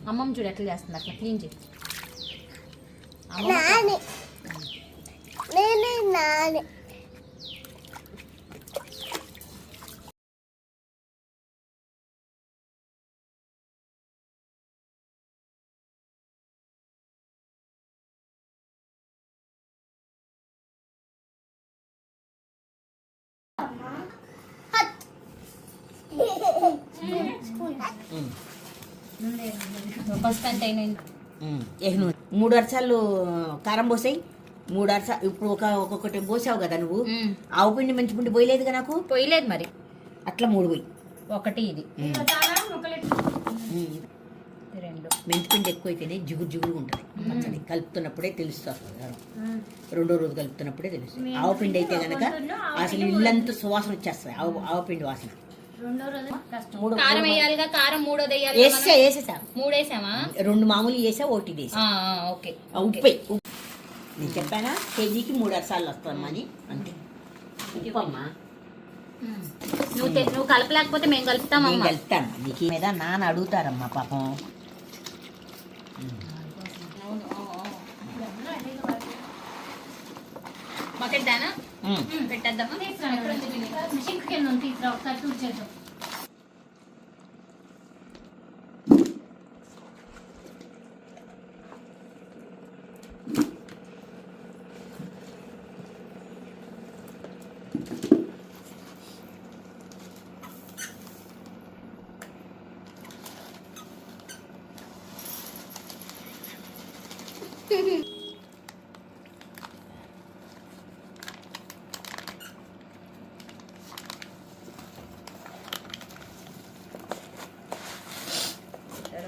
అమ్మమ్మ చూడు ఎట్లా చేస్తుంది, అట్లా క్లీన్ చేయి. ఫస్ట్ అంటే 3 అరసాలు కారం పోసాయి, 3 అరసాలు. ఇప్పుడు ఒక్కొక్కటి పోసావు కదా నువ్వు. ఆవు పిండి మంచి పిండి పోయలేదుగా నాకు. పోయలేదు మరి. అట్లా 3 పోయి. ఒకటి ఇది 2. మెంతిపిండి ఎక్కువైతేనే జిగురు జిగురు ఉంటుంది పచ్చడి. కలుపుతున్నప్పుడే తెలుస్తుంది, రెండో రోజు కలుపుతున్నప్పుడే తెలుస్తుంది. ఆవు పిండి అయితే కనుక అసలు ఇల్లంతా సువాసన వచ్చేస్తుంది, ఆవు పిండి వాసన. కారం వేయాలిగా, కారం 3 వేయాలి. వేసేసా 3 వేసామా? 2 మామూలు వేసా, 1 వేసా. ఓకే. ఉప్పు నేను చెప్పానా, కేజీకి 3 అరసాలు వస్తామా అని. అంతే. ఉప్పు అమ్మా, నువ్వు కలపలేకపోతే మేము కలుపుతాం. కలుపుతాను. నీకు మీద నాన్న అడుగుతారమ్మా పాపం. బకెట్దానా పెట్టేద్దామా?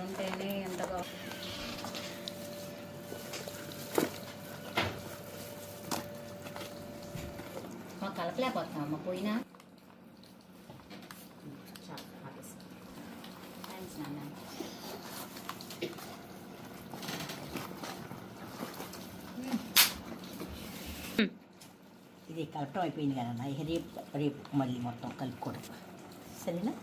ఉంటేనే ఎంతగా కలపలేకపోతాం అమ్మ. పోయినా ఇది కలపడం అయిపోయింది కదా, రేపు మళ్ళీ మొత్తం కలుపుకోవడం. సరేనా?